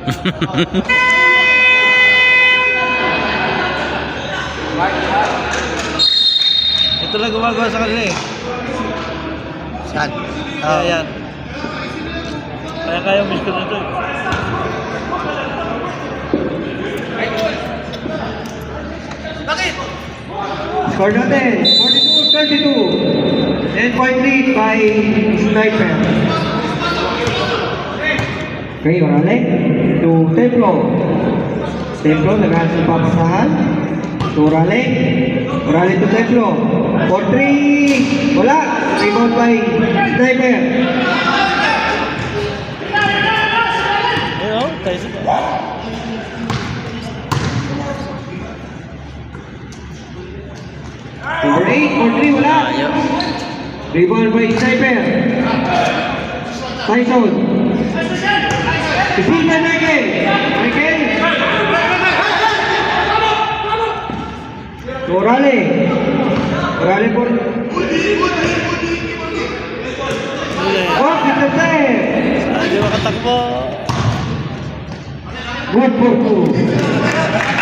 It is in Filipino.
Ito lang gumagawa sa kanila eh. Saan? Yan. Kaya miss ko nito eh. Score natin, 42-32. 10-point lead by Sniper. Okay, Orale to Templo. Templo, naghahanap ng papasahan. To Orale. Orale to Templo. For 3. Wala. Rebound by Sniper. Ayun, tayo sa Number 8, for 3, wala. Rebound by Sniper. Tyson. Isita Michael. Michael. Orale. Orale for... Oh, kita set. Hindi makatakbo. Good for 2.